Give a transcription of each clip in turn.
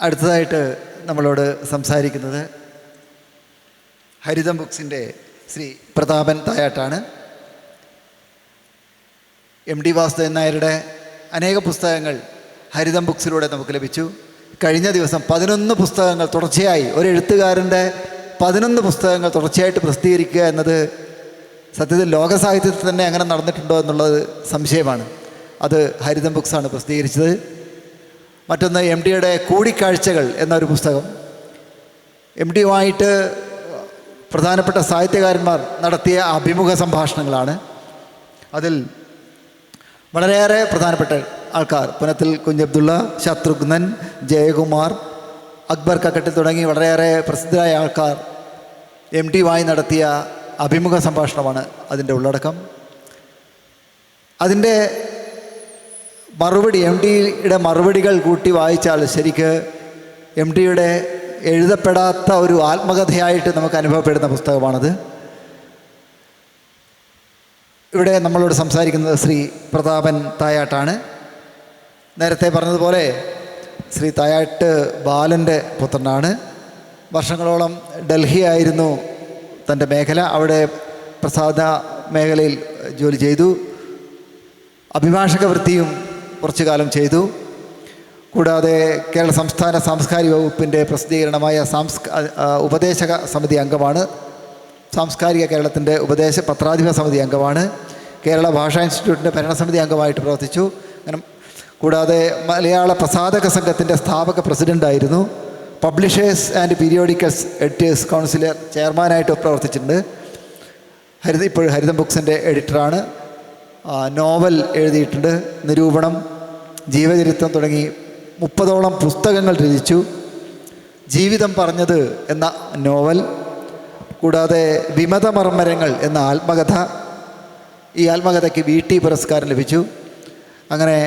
അടുത്തതായിട്ട് നമ്മളോട് സംസാരിക്കുന്നത് ഹരിതം ബുക്സിൻ്റെ ശ്രീ പ്രതാപൻ തായാട്ടാണ്. MD വാസുദേവൻ നായരുടെ അനേക പുസ്തകങ്ങൾ ഹരിതം ബുക്സിലൂടെ നമുക്ക് ലഭിച്ചു. കഴിഞ്ഞ ദിവസം 11 പുസ്തകങ്ങൾ തുടർച്ചയായി, ഒരു എഴുത്തുകാരൻ്റെ 11 പുസ്തകങ്ങൾ തുടർച്ചയായിട്ട് പ്രസിദ്ധീകരിക്കുക എന്നത് സത്യത്തിൽ ലോക സാഹിത്യത്തിൽ തന്നെ അങ്ങനെ നടന്നിട്ടുണ്ടോ എന്നുള്ളത് സംശയമാണ്. അത് ഹരിതം ബുക്സാണ് പ്രസിദ്ധീകരിച്ചത്. മറ്റൊന്ന് MDയുടെ കൂടിക്കാഴ്ചകൾ എന്നൊരു പുസ്തകം. MDയുമായിട്ട് പ്രധാനപ്പെട്ട സാഹിത്യകാരന്മാർ നടത്തിയ അഭിമുഖ സംഭാഷണങ്ങളാണ്. അതിൽ വളരെയേറെ പ്രധാനപ്പെട്ട ആൾക്കാർ, പുനത്തിൽ കുഞ്ഞബ്ദുള്ള, ശത്രുഘ്നൻ, ജയകുമാർ, അക്ബർ കക്കട്ടിൽ തുടങ്ങി വളരെയേറെ പ്രസിദ്ധരായ ആൾക്കാർ MDയുമായി നടത്തിയ അഭിമുഖ സംഭാഷണമാണ് അതിൻ്റെ ഉള്ളടക്കം. അതിൻ്റെ മറുപടി, MDയുടെ മറുപടികൾ കൂട്ടി വായിച്ചാൽ ശരിക്ക് MDയുടെ എഴുതപ്പെടാത്ത ഒരു ആത്മകഥയായിട്ട് നമുക്ക് അനുഭവപ്പെടുന്ന പുസ്തകമാണത്. ഇവിടെ നമ്മളോട് സംസാരിക്കുന്നത് ശ്രീ പ്രതാപൻ തായാട്ടാണ്. നേരത്തെ പറഞ്ഞതുപോലെ ശ്രീ തായാട്ട് ബാലൻ്റെ പുത്രനാണ്. വർഷങ്ങളോളം ഡൽഹി ആയിരുന്നു തൻ്റെ മേഖല. അവിടെ പ്രസാധ മേഖലയിൽ ജോലി ചെയ്തു. അഭിഭാഷക വൃത്തിയും കുറച്ചു കാലം ചെയ്തു. കൂടാതെ കേരള സംസ്ഥാന സാംസ്കാരിക വകുപ്പിൻ്റെ പ്രസിദ്ധീകരണമായ ഉപദേശക സമിതി അംഗമാണ്. സാംസ്കാരിക കേരളത്തിൻ്റെ പത്രാധിപ സമിതി അംഗമാണ്. കേരള ഭാഷാ ഇൻസ്റ്റിറ്റ്യൂട്ടിൻ്റെ ഭരണസമിതി അംഗമായിട്ട് പ്രവർത്തിച്ചു. അങ്ങനെ കൂടാതെ മലയാള പ്രസാധക സംഘത്തിൻ്റെ സ്ഥാപക പ്രസിഡൻ്റായിരുന്നു. Publishers and periodicals editors councillor ചെയർമാനായിട്ട് പ്രവർത്തിച്ചിട്ടുണ്ട്. ഇപ്പോൾ ഹരിതം ബുക്സിൻ്റെ എഡിറ്ററാണ്. നോവൽ എഴുതിയിട്ടുണ്ട്, നിരൂപണം, ജീവചരിത്രം തുടങ്ങി 30ഓളം പുസ്തകങ്ങൾ രചിച്ചു. ജീവിതം പറഞ്ഞത് എന്ന നോവൽ, കൂടാതെ വിമതമർമ്മരങ്ങൾ എന്ന ആത്മകഥ, ഈ ആത്മകഥയ്ക്ക് VT പുരസ്കാരം ലഭിച്ചു. അങ്ങനെ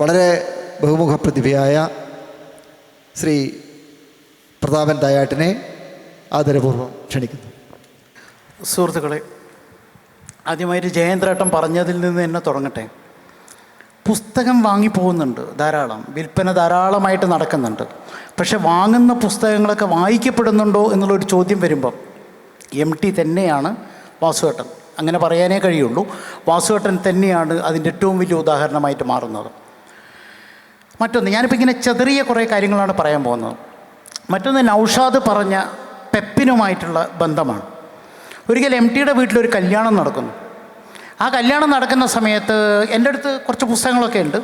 വളരെ ബഹുമുഖ പ്രതിഭയായ ശ്രീ പ്രതാപൻ തായാട്ടിനെ ആദരപൂർവ്വം ക്ഷണിക്കുന്നു. സുഹൃത്തുക്കളെ, ആദ്യമായിട്ട് ജയേന്ദ്രേട്ടൻ പറഞ്ഞതിൽ നിന്ന് തന്നെ തുടങ്ങട്ടെ. പുസ്തകം വാങ്ങിപ്പോകുന്നുണ്ട് ധാരാളം, വിൽപ്പന ധാരാളമായിട്ട് നടക്കുന്നുണ്ട്. പക്ഷെ വാങ്ങുന്ന പുസ്തകങ്ങളൊക്കെ വായിക്കപ്പെടുന്നുണ്ടോ എന്നുള്ളൊരു ചോദ്യം വരുമ്പം MT തന്നെയാണ് വാസുവേട്ടൻ, അങ്ങനെ പറയാനേ കഴിയുള്ളൂ. വാസുവേട്ടൻ തന്നെയാണ് അതിൻ്റെ ഏറ്റവും വലിയ ഉദാഹരണമായിട്ട് മാറുന്നത്. മറ്റൊന്ന്, ഞാനിപ്പോൾ ഇങ്ങനെ ചെറിയ കുറേ കാര്യങ്ങളാണ് പറയാൻ പോകുന്നത്. മറ്റൊന്ന്, നൗഷാദ് പറഞ്ഞ പെപ്പിനുമായിട്ടുള്ള ബന്ധമാണ്. ഒരിക്കൽ MTയുടെ വീട്ടിലൊരു കല്യാണം നടക്കുന്നു. ആ കല്യാണം നടക്കുന്ന സമയത്ത് എൻ്റെ അടുത്ത് കുറച്ച് പുസ്തകങ്ങളൊക്കെ ഉണ്ട്.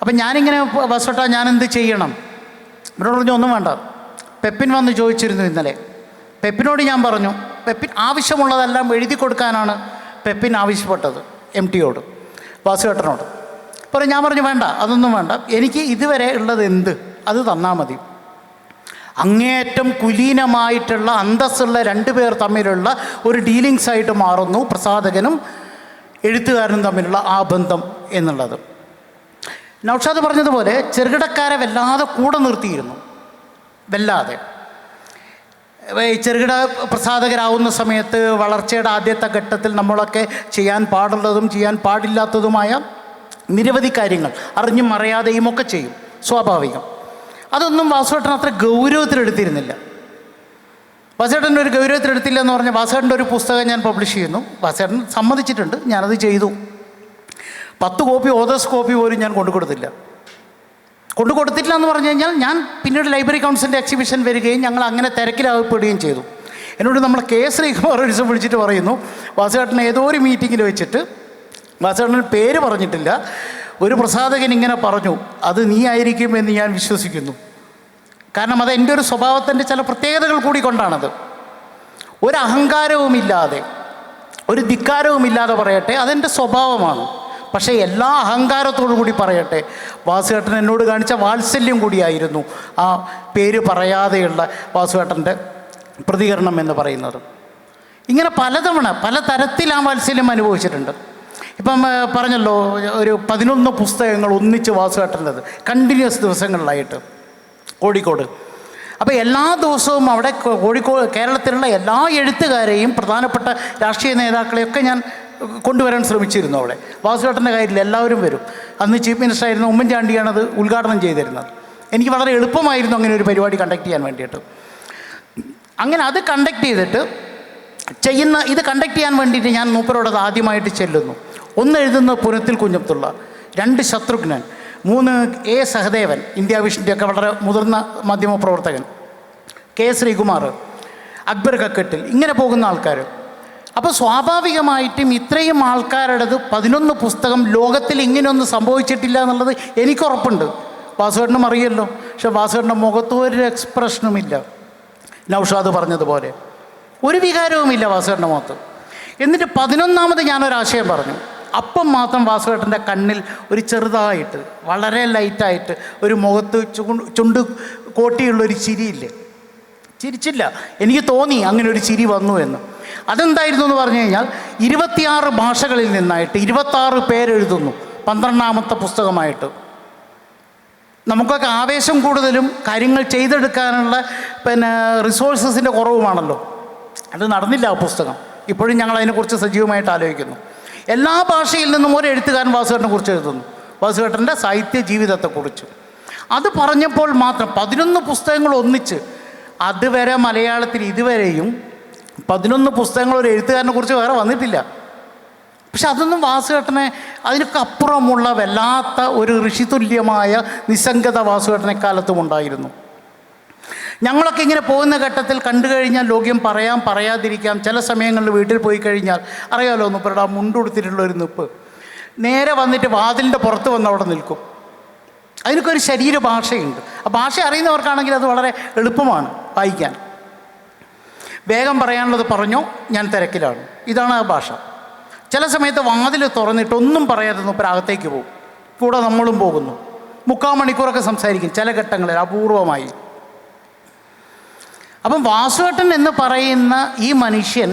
അപ്പം ഞാനിങ്ങനെ, വാസുവേട്ടാ ഞാനെന്ത് ചെയ്യണം? എന്നോട് പറഞ്ഞു ഒന്നും വേണ്ട. പെപ്പിൻ വന്ന് ചോദിച്ചിരുന്നു ഇന്നലെ. പെപ്പിനോട് ഞാൻ പറഞ്ഞു, പെപ്പിൻ ആവശ്യമുള്ളതെല്ലാം എഴുതി കൊടുക്കാനാണ് പെപ്പിൻ ആവശ്യപ്പെട്ടത് MTയോട്, വാസുവേട്ടനോട്. അപ്പോൾ ഞാൻ പറഞ്ഞു വേണ്ട, അതൊന്നും വേണ്ട, എനിക്ക് ഇതുവരെ ഉള്ളത് എന്ത് അത് തന്നാൽ മതി. അങ്ങേയറ്റം കുലീനമായിട്ടുള്ള അന്തസ്സുള്ള 2 പേർ തമ്മിലുള്ള ഒരു ഡീലിങ്സ് ആയിട്ട് മാറുന്നു പ്രസാധകനും എഴുത്തുകാരനും തമ്മിലുള്ള ആ ബന്ധം എന്നുള്ളത്. നൗഷാദ് പറഞ്ഞതുപോലെ ചെറുകിടക്കാരെ വല്ലാതെ കൂടെ നിർത്തിയിരുന്നു. വല്ലാതെ ചെറുകിട പ്രസാധകരാവുന്ന സമയത്ത് വളർച്ചയുടെ ആദ്യത്തെ ഘട്ടത്തിൽ നമ്മളൊക്കെ ചെയ്യാൻ പാടുള്ളതും ചെയ്യാൻ പാടില്ലാത്തതുമായ നിരവധി കാര്യങ്ങൾ അറിഞ്ഞും അറിയാതെയും ഒക്കെ ചെയ്യും, സ്വാഭാവികം. അതൊന്നും വാസുവേട്ടൻ അത്ര ഗൗരവത്തിലെടുത്തിരുന്നില്ല. വാസുവേട്ടൻ്റെ ഒരു ഗൗരവത്തിലെടുത്തില്ല എന്ന് പറഞ്ഞാൽ, വാസുവേട്ടൻ്റെ ഒരു പുസ്തകം ഞാൻ പബ്ലിഷ് ചെയ്യുന്നു, വാസുവേട്ടൻ സമ്മതിച്ചിട്ടുണ്ട്, ഞാനത് ചെയ്തു. 10 കോപ്പി ഓതേഴ്സ് കോപ്പി പോലും ഞാൻ കൊണ്ടുകൊടുത്തില്ല എന്ന് പറഞ്ഞു കഴിഞ്ഞാൽ, ഞാൻ പിന്നീട് ലൈബ്രറി കൗൺസിലിൻ്റെ എക്സിബിഷൻ വരികയും ഞങ്ങൾ അങ്ങനെ തിരക്കിലാകപ്പെടുകയും ചെയ്തു. എന്നോട് നമ്മൾ ശ്രീകുമാർ ഒരു ദിവസം വിളിച്ചിട്ട് പറയുന്നു, വാസുവേട്ടൻ ഏതോ ഒരു മീറ്റിങ്ങിൽ വെച്ചിട്ട്, വാസുവേട്ടൻ പേര് പറഞ്ഞിട്ടില്ല, ഒരു പ്രസാധകൻ ഇങ്ങനെ പറഞ്ഞു, അത് നീ ആയിരിക്കുമെന്ന് ഞാൻ വിശ്വസിക്കുന്നു. കാരണം അത് എൻ്റെ ഒരു സ്വഭാവത്തിൻ്റെ ചില പ്രത്യേകതകൾ കൂടി കൊണ്ടാണത്. ഒരു അഹങ്കാരവുമില്ലാതെ, ഒരു ധിക്കാരവുമില്ലാതെ പറയട്ടെ, അതെൻ്റെ സ്വഭാവമാണ്. പക്ഷേ എല്ലാ അഹങ്കാരത്തോടു കൂടി പറയട്ടെ, വാസുവേട്ടൻ എന്നോട് കാണിച്ച വാത്സല്യം കൂടിയായിരുന്നു ആ പേര് പറയാതെയുള്ള വാസുവേട്ടൻ്റെ പ്രതികരണം എന്ന് പറയുന്നത്. ഇങ്ങനെ പലതവണ പല തരത്തിൽ ആ വാത്സല്യം അനുഭവിച്ചിട്ടുണ്ട്. ഇപ്പം പറഞ്ഞല്ലോ, ഒരു 11 പുസ്തകങ്ങൾ ഒന്നിച്ച് വാസുവേട്ടൻ്റെത് കണ്ടിന്യൂസ് ദിവസങ്ങളിലായിട്ട് കോഴിക്കോട്. അപ്പോൾ എല്ലാ ദിവസവും അവിടെ കേരളത്തിലുള്ള എല്ലാ എഴുത്തുകാരെയും പ്രധാനപ്പെട്ട രാഷ്ട്രീയ നേതാക്കളെയൊക്കെ ഞാൻ കൊണ്ടുവരാൻ ശ്രമിച്ചിരുന്നു. അവിടെ വാസുവേട്ടൻ്റെ കാര്യത്തിൽ എല്ലാവരും വരും. അന്ന് ചീഫ് മിനിസ്റ്റർ ആയിരുന്ന ഉമ്മൻചാണ്ടിയാണത് ഉദ്ഘാടനം ചെയ്തിരുന്നത്. എനിക്ക് വളരെ എളുപ്പമായിരുന്നു അങ്ങനെ ഒരു പരിപാടി കണ്ടക്ട് ചെയ്യാൻ വേണ്ടിയിട്ട്. അങ്ങനെ അത് കണ്ടക്ട് ചെയ്തിട്ട് ഇത് കണ്ടക്ട് ചെയ്യാൻ വേണ്ടിയിട്ട് ഞാൻ മൂപ്പരോട് അത് ആദ്യമായിട്ട് ചെല്ലുന്നു. ഒന്ന് എഴുതുന്നത് പുനത്തിൽ കുഞ്ഞബ്ദുള്ള, 2 ശത്രുഘ്നൻ, 3 എ സഹദേവൻ, ഇന്ത്യ വിഷൻ്റെയൊക്കെ വളരെ മുതിർന്ന മാധ്യമപ്രവർത്തകൻ, കെ ശ്രീകുമാർ, അക്ബർ കക്കട്ടിൽ, ഇങ്ങനെ പോകുന്ന ആൾക്കാർ. അപ്പോൾ സ്വാഭാവികമായിട്ടും ഇത്രയും ആൾക്കാരുടേത് 11 പുസ്തകം ലോകത്തിൽ ഇങ്ങനെയൊന്നും സംഭവിച്ചിട്ടില്ല എന്നുള്ളത് എനിക്കുറപ്പുണ്ട്. വാസുവേട്ടനും അറിയല്ലോ. പക്ഷെ വാസുവേട്ടൻ്റെ മുഖത്ത് ഒരു എക്സ്പ്രഷനുമില്ല. നൗഷാദ് പറഞ്ഞതുപോലെ ഒരു വികാരവുമില്ല വാസുവേട്ടൻ്റെ മുഖത്ത്. എന്നിട്ട് 11ാമത് ഞാനൊരാശയം പറഞ്ഞു. അപ്പം മാത്രം വാസുവേട്ടൻ്റെ കണ്ണിൽ ഒരു ചെറുതായിട്ട്, വളരെ ലൈറ്റായിട്ട് ഒരു മുഖത്ത് ചുണ്ട് കോട്ടിയുള്ളൊരു ചിരിയില്ലേ, ചിരിച്ചില്ല. എനിക്ക് തോന്നി അങ്ങനെ ഒരു ചിരി വന്നു എന്ന്. അതെന്തായിരുന്നു എന്ന് പറഞ്ഞു കഴിഞ്ഞാൽ 26 ഭാഷകളിൽ നിന്നായിട്ട് 26 പേരെഴുതുന്നു 12ാമത്തെ പുസ്തകമായിട്ട്. നമുക്കൊക്കെ ആവേശം കൂടുതലും കാര്യങ്ങൾ ചെയ്തെടുക്കാനുള്ള റിസോഴ്സസിൻ്റെ കുറവുമാണല്ലോ. അത് നടന്നില്ല ആ പുസ്തകം. ഇപ്പോഴും ഞങ്ങൾ അതിനെക്കുറിച്ച് സജീവമായിട്ട് ആലോചിക്കുന്നു. എല്ലാ ഭാഷയിൽ നിന്നും ഒരു എഴുത്തുകാരൻ വാസുവേട്ടനെ കുറിച്ച് എഴുതുന്നു, വാസുവേട്ടൻ്റെ സാഹിത്യ ജീവിതത്തെക്കുറിച്ച്. അത് പറഞ്ഞപ്പോൾ മാത്രം 11 പുസ്തകങ്ങൾ ഒന്നിച്ച്, അതുവരെ മലയാളത്തിൽ ഇതുവരെയും 11 പുസ്തകങ്ങൾ ഒരു എഴുത്തുകാരനെ കുറിച്ച് വേറെ വന്നിട്ടില്ല. പക്ഷെ അതൊന്നും വാസുവേട്ടനെ, അതിനൊക്കെ അപ്പുറമുള്ള വല്ലാത്ത ഒരു ഋഷിതുല്യമായ നിസ്സംഗത വാസുവേട്ടനെ കാലത്തും ഉണ്ടായിരുന്നു. ഞങ്ങളൊക്കെ ഇങ്ങനെ പോകുന്ന ഘട്ടത്തിൽ കണ്ടു കഴിഞ്ഞാൽ ലോക്യം പറയാം, പറയാതിരിക്കാം. ചില സമയങ്ങളിൽ വീട്ടിൽ പോയി കഴിഞ്ഞാൽ അറിയാമല്ലോ, ഒന്ന് പറയടാ മുണ്ടുകൊടുത്തിട്ടുള്ളൊരു നിപ്പ് നേരെ വന്നിട്ട് വാതിലിൻ്റെ പുറത്ത് വന്ന് അവിടെ നിൽക്കും. അതിനൊക്കെ ഒരു ശരീരഭാഷയുണ്ട്. ആ ഭാഷ അറിയുന്നവർക്കാണെങ്കിൽ അത് വളരെ എളുപ്പമാണ് വായിക്കാൻ. വേഗം പറയാനുള്ളത് പറഞ്ഞോ, ഞാൻ തിരക്കിലാണ്, ഇതാണ് ആ ഭാഷ. ചില സമയത്ത് വാതിൽ തുറന്നിട്ട് ഒന്നും പറയാതെ അകത്തേക്ക് പോകും. കൂടെ നമ്മളും പോകുന്നു. 3/4 മണിക്കൂറൊക്കെ സംസാരിക്കും ചില ഘട്ടങ്ങളിൽ, അപൂർവമായി. അപ്പം വാസുവേട്ടൻ എന്ന് പറയുന്ന ഈ മനുഷ്യൻ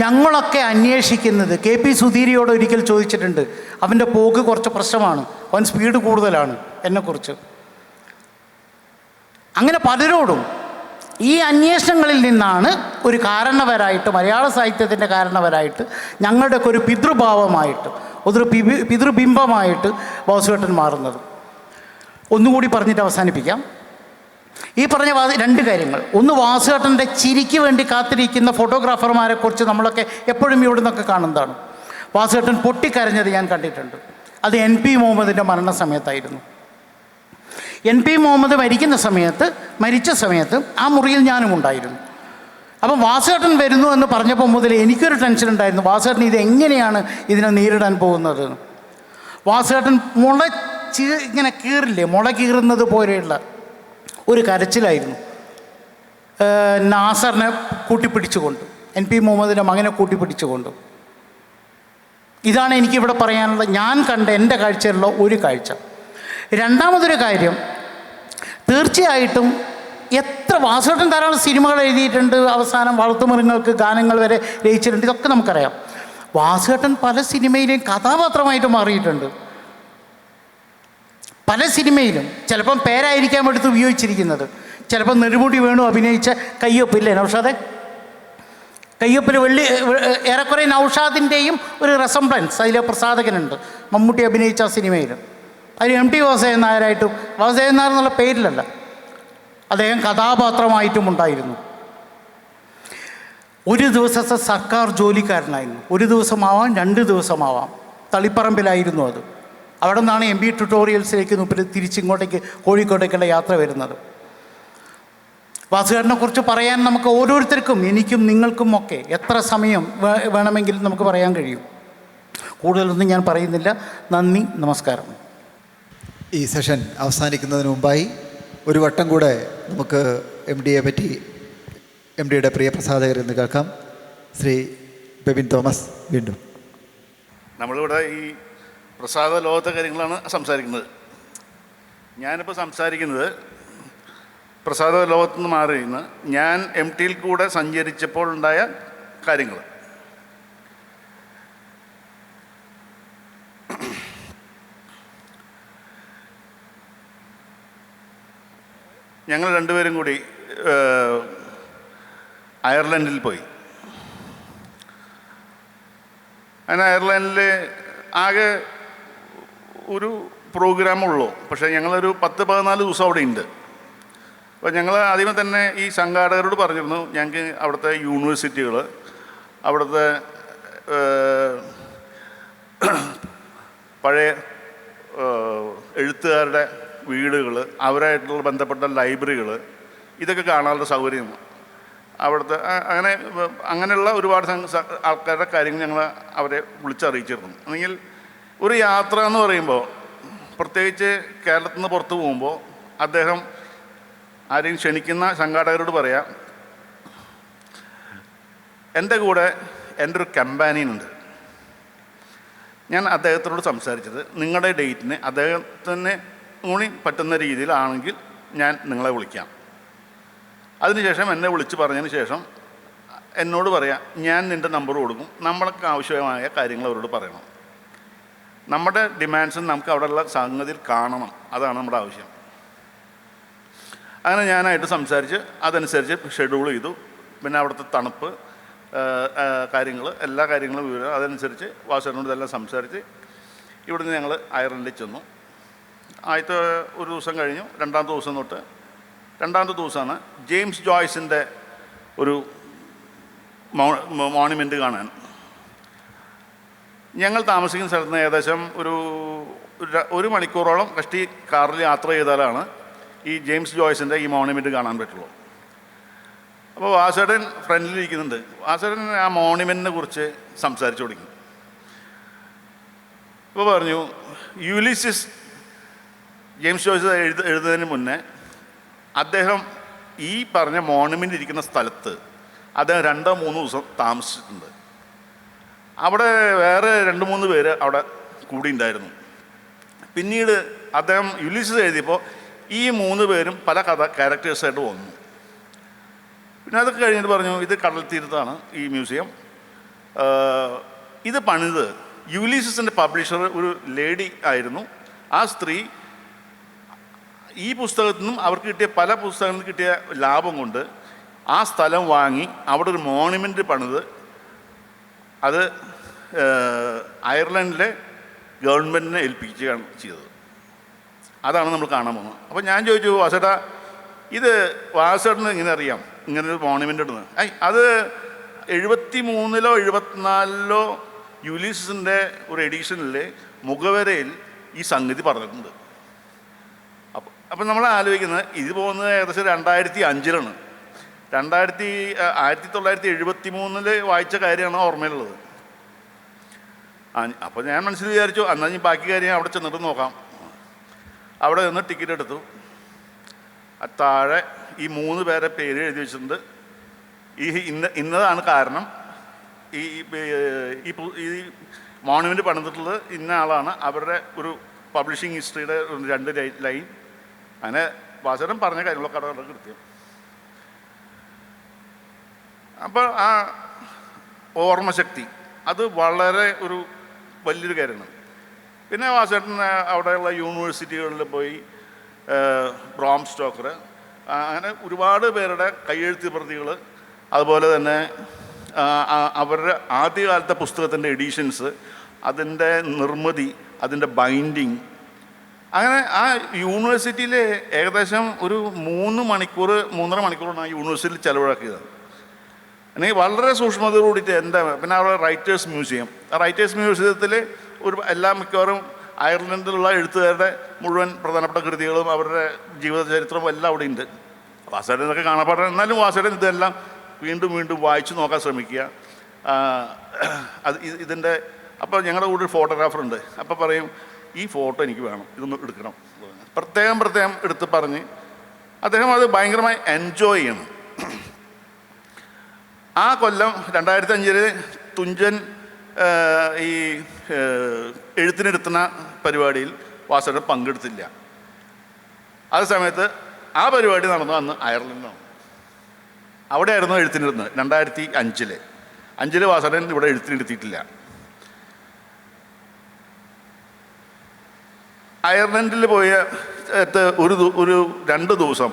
ഞങ്ങളൊക്കെ അന്വേഷിക്കുന്നത്, KP സുധീരിയോട് ഒരിക്കൽ ചോദിച്ചിട്ടുണ്ട്, അവൻ്റെ പോക്ക് കുറച്ച് പ്രശ്നമാണ്, അവൻ സ്പീഡ് കൂടുതലാണ് എന്നെക്കുറിച്ച്. അങ്ങനെ പലരോടും ഈ അന്വേഷണങ്ങളിൽ നിന്നാണ് ഒരു കാരണവരായിട്ട്, മലയാള സാഹിത്യത്തിൻ്റെ കാരണവരായിട്ട്, ഞങ്ങളുടെയൊക്കെ ഒരു പിതൃഭാവമായിട്ട്, ഒരു പിതൃബിംബമായിട്ട് വാസുവേട്ടൻ മാറുന്നത്. ഒന്നുകൂടി പറഞ്ഞിട്ട് അവസാനിപ്പിക്കാം. ഈ പറഞ്ഞ 2 കാര്യങ്ങൾ. ഒന്ന്, വാസുവേട്ടൻ്റെ ചിരിക്ക് വേണ്ടി കാത്തിരിക്കുന്ന ഫോട്ടോഗ്രാഫർമാരെക്കുറിച്ച് നമ്മളൊക്കെ എപ്പോഴും ഇവിടെ നിന്നൊക്കെ കാണുന്നതാണ്. വാസുവേട്ടൻ പൊട്ടിക്കരഞ്ഞത് ഞാൻ കണ്ടിട്ടുണ്ട്. അത് NP മുഹമ്മദിൻ്റെ മരണസമയത്തായിരുന്നു. NP മുഹമ്മദ് മരിച്ച സമയത്ത് ആ മുറിയിൽ ഞാനും ഉണ്ടായിരുന്നു. അപ്പം വാസുവേട്ടൻ വരുന്നു എന്ന് പറഞ്ഞപ്പോൾ മുതൽ എനിക്കൊരു ടെൻഷൻ ഉണ്ടായിരുന്നു, വാസുവേട്ടൻ ഇതെങ്ങനെയാണ് ഇതിനെ നേരിടാൻ പോകുന്നത്. വാസുവേട്ടൻ ഇങ്ങനെ കീറില്ലേ, മുള കീറുന്നത് പോലെയുള്ള ഒരു കരച്ചിലായിരുന്നു. നാസറിനെ കൂട്ടിപ്പിടിച്ചുകൊണ്ട്, NP മുഹമ്മദിൻ്റെ മകനെ കൂട്ടിപ്പിടിച്ചുകൊണ്ട്. ഇതാണ് എനിക്കിവിടെ പറയാനുള്ള, ഞാൻ കണ്ട എൻ്റെ കാഴ്ചയിലുള്ള ഒരു കാഴ്ച. രണ്ടാമതൊരു കാര്യം, തീർച്ചയായിട്ടും എത്ര വാസുവേട്ടൻ ധാരാളം സിനിമകൾ എഴുതിയിട്ടുണ്ട്, അവസാനം വളർത്തുമൃഗങ്ങൾക്ക് ഗാനങ്ങൾ വരെ രചിച്ചിട്ടുണ്ട്, ഇതൊക്കെ നമുക്കറിയാം. വാസുവേട്ടൻ പല സിനിമയിലെയും കഥാപാത്രമായിട്ട് മാറിയിട്ടുണ്ട്. പല സിനിമയിലും ചിലപ്പം പേരായിരിക്കാം എടുത്ത് ഉപയോഗിച്ചിരിക്കുന്നത്, ചിലപ്പം നെടുമുടി വേണു അഭിനയിച്ച കയ്യൊപ്പില്ലേ നൗഷാദെ, കയ്യൊപ്പിൽ ഏറെക്കുറെ നൗഷാദിൻ്റെയും ഒരു റെസംബ്ലൻസ് അതിലെ പ്രസാധകനുണ്ട്, മമ്മൂട്ടി അഭിനയിച്ച ആ സിനിമയിൽ. അതിൽ MT വാസുദേവൻ നായരായിട്ടും, വാസുദേവൻ നായർ എന്നുള്ള പേരിലല്ല, അദ്ദേഹം കഥാപാത്രമായിട്ടും ഉണ്ടായിരുന്നു. ഒരു ദിവസത്തെ സർക്കാർ ജോലിക്കാരനായിരുന്നു. ഒരു ദിവസമാവാം, 2 ദിവസമാവാം. തളിപ്പറമ്പിലായിരുന്നു അത്. അവിടെ നിന്നാണ് MB ട്യൂട്ടോറിയൽസിലേക്ക് തിരിച്ചിങ്ങോട്ടേക്ക് കോഴിക്കോട്ടേക്കുള്ള യാത്ര വരുന്നത്. വാസുദേവനെക്കുറിച്ച് പറയാൻ നമുക്ക് ഓരോരുത്തർക്കും, എനിക്കും നിങ്ങൾക്കും ഒക്കെ എത്ര സമയം വേണമെങ്കിലും നമുക്ക് പറയാൻ കഴിയും. കൂടുതലൊന്നും ഞാൻ പറയുന്നില്ല. നന്ദി, നമസ്കാരം. ഈ സെഷൻ അവസാനിക്കുന്നതിന് മുമ്പായി ഒരു വട്ടം കൂടെ നമുക്ക് MDയെ പറ്റി MDയുടെ പ്രിയ പ്രസാധകരിൽ നിന്ന് കേൾക്കാം. ശ്രീ ബെബിൻ തോമസ് വീണ്ടും. നമ്മളിവിടെ ഈ പ്രസാദ ലോകത്തെ കാര്യങ്ങളാണ് സംസാരിക്കുന്നത്. ഞാനിപ്പോൾ സംസാരിക്കുന്നത് പ്രസാദ ലോകത്തു നിന്ന് മാറി നിന്ന് ഞാൻ MTയിൽ കൂടെ സഞ്ചരിച്ചപ്പോൾ ഉണ്ടായ കാര്യങ്ങൾ. ഞങ്ങൾ 2 പേരും കൂടി അയർലൻഡിൽ പോയി. അങ്ങനെ അയർലൻഡിൽ ആകെ ഒരു പ്രോഗ്രാമുള്ളൂ. പക്ഷേ ഞങ്ങളൊരു 10-14 ദിവസം അവിടെ ഉണ്ട്. അപ്പോൾ ഞങ്ങൾ ആദ്യമേ തന്നെ ഈ സംഘാടകരോട് പറഞ്ഞിരുന്നു, ഞങ്ങൾക്ക് അവിടുത്തെ യൂണിവേഴ്സിറ്റികൾ, അവിടുത്തെ പഴയ എഴുത്തുകാരുടെ വീടുകൾ, അവരായിട്ടുള്ള ബന്ധപ്പെട്ട ലൈബ്രറികൾ, ഇതൊക്കെ കാണാനുള്ള സൗകര്യം അവിടുത്തെ അങ്ങനെയുള്ള ഒരുപാട് ആൾക്കാരുടെ കാര്യങ്ങൾ ഞങ്ങൾ അവരെ വിളിച്ചറിയിച്ചിരുന്നു. അല്ലെങ്കിൽ ഒരു യാത്ര എന്ന് പറയുമ്പോൾ, പ്രത്യേകിച്ച് കേരളത്തിൽ നിന്ന് പുറത്ത് പോകുമ്പോൾ, അദ്ദേഹം ആരെയും ക്ഷണിക്കുന്ന സംഘാടകരോട് പറയാം, എൻ്റെ കൂടെ എൻ്റെ ഒരു കമ്പാനിയനുണ്ട്. ഞാൻ അദ്ദേഹത്തിനോട് സംസാരിച്ചത്, നിങ്ങളുടെ ഡേറ്റിന് അദ്ദേഹത്തിന് കൂടി പറ്റുന്ന രീതിയിലാണെങ്കിൽ ഞാൻ നിങ്ങളെ വിളിക്കാം. അതിനുശേഷം എന്നെ വിളിച്ച് പറഞ്ഞതിന് ശേഷം എന്നോട് പറയാം, ഞാൻ നിൻ്റെ നമ്പർ കൊടുക്കും, നമ്മൾക്ക് ആവശ്യമായ കാര്യങ്ങൾ അവരോട് പറയണം. നമ്മുടെ ഡിമാൻഡ്സും നമുക്ക് അവിടെയുള്ള സംഗതിയിൽ കാണണം, അതാണ് നമ്മുടെ ആവശ്യം. അങ്ങനെ ഞാനായിട്ട് സംസാരിച്ച് അതനുസരിച്ച് ഷെഡ്യൂൾ ചെയ്തു. പിന്നെ അവിടുത്തെ തണുപ്പ് കാര്യങ്ങൾ, എല്ലാ കാര്യങ്ങളും വിവരം അതനുസരിച്ച് വാസുവിനോട് ഇതെല്ലാം സംസാരിച്ച് ഇവിടുന്ന് ഞങ്ങൾ അയർലൻഡിൽ ചെന്നു. ആദ്യത്തെ ഒരു ദിവസം കഴിഞ്ഞു. രണ്ടാമത്തെ ദിവസമാണ് ജെയിംസ് ജോയ്സിൻ്റെ ഒരു മോണുമെൻ്റ് കാണാൻ. ഞങ്ങൾ താമസിക്കുന്ന സ്ഥലത്ത് നിന്ന് ഏകദേശം ഒരു മണിക്കൂറോളം കഷ്ടി കാറിൽ യാത്ര ചെയ്താലാണ് ഈ ജെയിംസ് ജോയ്സിൻ്റെ ഈ മോണുമെൻ്റ് കാണാൻ പറ്റുള്ളൂ. അപ്പോൾ വാസുദേവൻ ഫ്രണ്ടിലിരിക്കുന്നുണ്ട്. വാസുദേവൻ ആ മോണുമെൻറ്റിനെ കുറിച്ച് സംസാരിച്ചു തുടങ്ങി. അപ്പോൾ പറഞ്ഞു, യുലിസിസ് ജെയിംസ് ജോയ്സ് എഴുതുന്നതിന് മുന്നേ അദ്ദേഹം ഈ പറഞ്ഞ മോണുമെൻ്റ് ഇരിക്കുന്ന സ്ഥലത്ത് അദ്ദേഹം 2-3 ദിവസം താമസിച്ചിട്ടുണ്ട്. അവിടെ വേറെ 2-3 പേര് അവിടെ കൂടി ഉണ്ടായിരുന്നു. പിന്നീട് അദ്ദേഹം യുലിസിസ് എഴുതിയപ്പോൾ ഈ 3 പേരും പല ക്യാരക്ടേഴ്സായിട്ട് വന്നു. പിന്നെ അതൊക്കെ കഴിഞ്ഞിട്ട് പറഞ്ഞു, ഇത് കടൽ തീരത്താണ് ഈ മ്യൂസിയം. ഇത് പണിത് യുലിസിസിൻ്റെ പബ്ലിഷർ ഒരു ലേഡി ആയിരുന്നു. ആ സ്ത്രീ ഈ പുസ്തകത്തിൽ നിന്നും അവർക്ക് കിട്ടിയ പല പുസ്തകങ്ങളിൽ നിന്ന് കിട്ടിയ ലാഭം കൊണ്ട് ആ സ്ഥലം വാങ്ങി അവിടെ ഒരു മോണുമെൻ്റ് പണിത് അത് അയർലൻഡിലെ ഗവൺമെൻറ്റിനെ ഏൽപ്പിക്കുകയാണ് ചെയ്തത്. അതാണ് നമ്മൾ കാണാൻ പോകുന്നത്. അപ്പോൾ ഞാൻ ചോദിച്ചു, വാസേട്ടാ ഇത് വാസേട്ടന് ഇങ്ങനെ അറിയാം ഇങ്ങനൊരു മോണുമെൻ്റ് ഇടുന്നത്? അത് 73-ലോ 74-ലോ യുലിസിസിൻ്റെ ഒരു എഡിഷനിൽ മുഖവരയിൽ ഈ സംഗതി പറഞ്ഞിട്ടുണ്ട്. അപ്പം നമ്മൾ ആലോചിക്കുന്നത് ഇത് പോകുന്നത് ഏകദേശം 2005-ലാണ്. 1973 വായിച്ച കാര്യമാണ് ഓർമ്മയിലുള്ളത്. അപ്പോൾ ഞാൻ മനസ്സിൽ വിചാരിച്ചു, എന്നാൽ ഞാൻ ബാക്കി കാര്യം അവിടെ ചെന്നിട്ട് നോക്കാം. അവിടെ നിന്ന് ടിക്കറ്റ് എടുത്തു. താഴെ ഈ 3 പേരെ പേര് എഴുതി വെച്ചിട്ടുണ്ട്. ഇന്നതാണ് കാരണം, ഈ മോണുമെൻ്റ് പണിതിട്ടുള്ളത് ഇന്ന ആളാണ്, അവരുടെ ഒരു പബ്ലിഷിങ് ഹിസ്റ്ററിയുടെ 2 ലൈൻ. അങ്ങനെ വാസവൻ പറഞ്ഞ കാര്യങ്ങളൊക്കെ അവിടെ കൃത്യം. അപ്പോൾ ആ ഓർമ്മശക്തി അത് വളരെ ഒരു വലിയൊരു കാര്യമാണ്. പിന്നെ വാസേട്ടൻ അവിടെയുള്ള യൂണിവേഴ്സിറ്റികളിൽ പോയി ബ്രാം സ്റ്റോക്കർ, അങ്ങനെ ഒരുപാട് പേരുടെ കയ്യെഴുത്ത് പ്രതികൾ, അതുപോലെ തന്നെ അവരുടെ ആദ്യകാലത്തെ പുസ്തകത്തിൻ്റെ എഡിഷൻസ്, അതിൻ്റെ നിർമ്മിതി, അതിൻ്റെ ബൈൻഡിങ്, അങ്ങനെ ആ യൂണിവേഴ്സിറ്റിയിൽ ഏകദേശം ഒരു 3 മണിക്കൂർ 3.5 മണിക്കൂറാണ് ആ യൂണിവേഴ്സിറ്റിയിൽ ചിലവാക്കിയത്. എനിക്ക് വളരെ സൂക്ഷ്മതയോട് കൂടിയിട്ട് പിന്നെ അവിടെ റൈറ്റേഴ്സ് മ്യൂസിയം, ആ റൈറ്റേഴ്സ് മ്യൂസിയത്തിൽ മിക്കവാറും അയർലൻഡിലുള്ള എഴുത്തുകാരുടെ മുഴുവൻ പ്രധാനപ്പെട്ട കൃതികളും അവരുടെ ജീവിത ചരിത്രവും എല്ലാം അവിടെ ഉണ്ട്. വാസേട്ടൻ ഇതൊക്കെ കാണാപ്പാടാണ്. എന്നാലും വാസേട്ടൻ ഇതെല്ലാം വീണ്ടും വീണ്ടും വായിച്ചു നോക്കാൻ ശ്രമിക്കുക. ഇതിൻ്റെ അപ്പോൾ ഞങ്ങളുടെ കൂടെ ഒരു ഫോട്ടോഗ്രാഫറുണ്ട്. അപ്പോൾ പറയും, ഈ ഫോട്ടോ എനിക്ക് വേണം, ഇതൊന്ന് എടുക്കണം. പ്രത്യേകം എടുത്ത് പറഞ്ഞ് അദ്ദേഹം അത് ഭയങ്കരമായി എൻജോയ് ചെയ്യണം. ആ കൊല്ലം 2005 തുഞ്ചൻ ഈ എഴുത്തിനെടുത്തുന്ന പരിപാടിയിൽ വാസേട്ടൻ പങ്കെടുത്തില്ല. അതേ സമയത്ത് ആ പരിപാടി നടന്നു അന്ന് അയർലൻഡിലാണ്. അവിടെയായിരുന്നു എഴുത്തിനിരുന്നത്. 2005 വാസേട്ടൻ ഇവിടെ എഴുത്തിനെടുത്തിട്ടില്ല. അയർലൻഡിൽ പോയ ഒരു 2 ദിവസം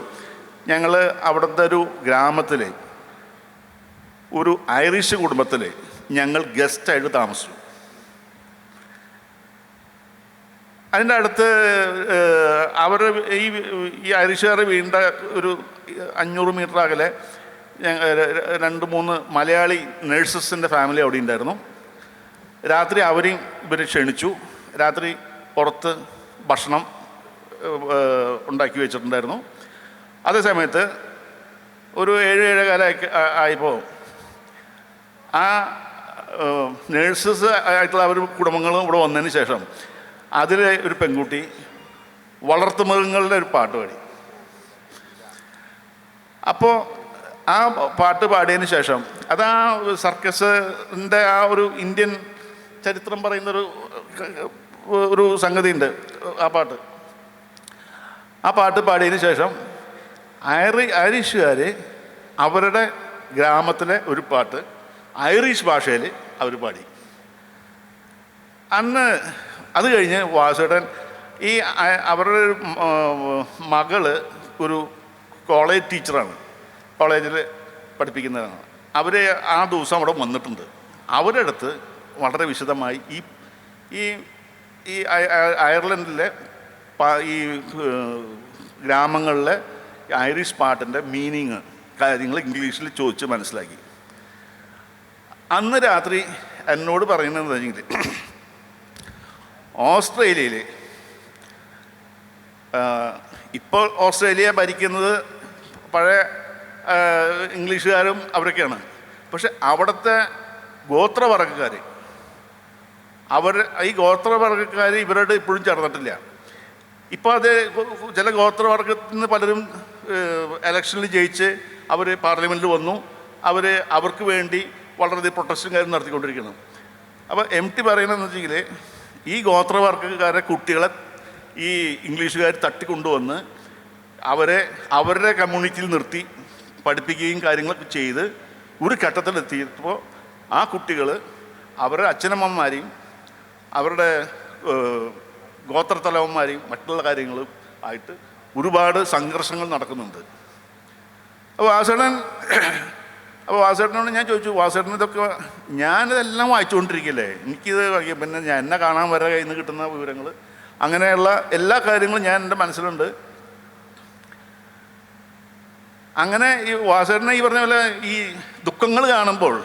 ഞങ്ങൾ അവിടുത്തെ ഒരു ഗ്രാമത്തിൽ ഒരു ഐറിഷ് കുടുംബത്തിൽ ഞങ്ങൾ ഗസ്റ്റായിട്ട് താമസിച്ചു. അതിൻ്റെ അടുത്ത് അവർ ഈ ഐറിഷുകാർ വീണ്ട ഒരു 500 മീറ്റർ അകലെ 2-3 മലയാളി നേഴ്സസിൻ്റെ ഫാമിലി അവിടെ ഉണ്ടായിരുന്നു. രാത്രി അവരെയും ഇവർ ക്ഷണിച്ചു. രാത്രി പുറത്ത് ഭക്ഷണം ഉണ്ടാക്കി വെച്ചിട്ടുണ്ടായിരുന്നു. അതേ സമയത്ത് ഒരു 7-7:15 ആയപ്പോൾ ആ നേഴ്സസ് ആയിട്ടുള്ള അവർ കുടുംബങ്ങളും ഇവിടെ വന്നതിന് ശേഷം അതിൽ ഒരു പെൺകുട്ടി വളർത്തുമൃഗങ്ങളുടെ ഒരു പാട്ട് പാടി. അപ്പോൾ ആ പാട്ട് പാടിയതിന് ശേഷം അത് ആ സർക്കസിൻ്റെ ആ ഒരു ഇന്ത്യൻ ചരിത്രം പറയുന്നൊരു ഒരു സംഗതിയുണ്ട്. ആ പാട്ട് പാടിയതിന് ശേഷം ഐറിഷുകാർ അവരുടെ ഗ്രാമത്തിലെ ഒരു പാട്ട് ഐറിഷ് ഭാഷയിൽ അവർ പാടി. അന്ന് അത് കഴിഞ്ഞ് വാസുദേവൻ ഈ അവരുടെ മകള് ഒരു കോളേജ് ടീച്ചറാണ്, കോളേജിൽ പഠിപ്പിക്കുന്നതാണ്. അവർ ആ ദിവസം അവിടെ വന്നിട്ടുണ്ട്. അവരുടെ അടുത്ത് വളരെ വിശദമായി ഈ അയർലൻഡിലെ ഈ ഗ്രാമങ്ങളിലെ ഐറിഷ് പാട്ടിൻ്റെ മീനിങ് കാര്യങ്ങൾ ഇംഗ്ലീഷിൽ ചോദിച്ച് മനസ്സിലാക്കി. അന്ന് രാത്രി എന്നോട് പറയുന്നത് വെച്ചെങ്കിൽ ഓസ്ട്രേലിയയിൽ ഇപ്പോൾ ഓസ്ട്രേലിയ ഭരിക്കുന്നത് പഴയ ഇംഗ്ലീഷുകാരും അവരൊക്കെയാണ്. പക്ഷെ അവിടുത്തെ ഗോത്രവർഗ്ഗക്കാർ ഈ ഗോത്രവർഗ്ഗക്കാർ ഇവരോട് ഇപ്പോഴും ചേർന്നിട്ടില്ല. ഇപ്പോൾ അത് ചില ഗോത്രവർഗ്ഗത്തിൽ നിന്ന് പലരും ഇലക്ഷനിൽ ജയിച്ച് അവർ പാർലമെൻറ്റിൽ വന്നു. അവർക്ക് വേണ്ടി വളരെയധികം പ്രൊട്ടസ്റ്റും കാര്യം നടത്തിക്കൊണ്ടിരിക്കണം. അപ്പോൾ MT പറയുന്നതെന്ന് വെച്ചെങ്കിൽ ഈ ഗോത്രവർഗ്ഗക്കാരെ കുട്ടികളെ ഈ ഇംഗ്ലീഷുകാർ തട്ടിക്കൊണ്ടുവന്ന് അവരുടെ കമ്മ്യൂണിറ്റിയിൽ നിർത്തി പഠിപ്പിക്കുകയും കാര്യങ്ങളൊക്കെ ചെയ്ത് ഒരു ഘട്ടത്തിലെത്തിയപ്പോൾ ആ കുട്ടികൾ അവരുടെ അച്ഛനമ്മമാരെയും അവരുടെ ഗോത്രത്തലവന്മാരെയും മറ്റുള്ള കാര്യങ്ങളും ആയിട്ട് ഒരുപാട് സംഘർഷങ്ങൾ നടക്കുന്നുണ്ട്. അപ്പോൾ വാസുദേവനോട് ഞാൻ ചോദിച്ചു, വാസുദേവൻ ഇതൊക്കെ ഞാനിതെല്ലാം വായിച്ചുകൊണ്ടിരിക്കില്ലേ, എനിക്കിത് പിന്നെ എന്നെ കാണാൻ വരെ കയ്യിൽ നിന്ന് കിട്ടുന്ന വിവരങ്ങൾ അങ്ങനെയുള്ള എല്ലാ കാര്യങ്ങളും ഞാൻ എൻ്റെ മനസ്സിലുണ്ട്. അങ്ങനെ ഈ വാസുദേവനെ ഈ പറഞ്ഞ പോലെ ഈ ദുഃഖങ്ങൾ കാണുമ്പോൾ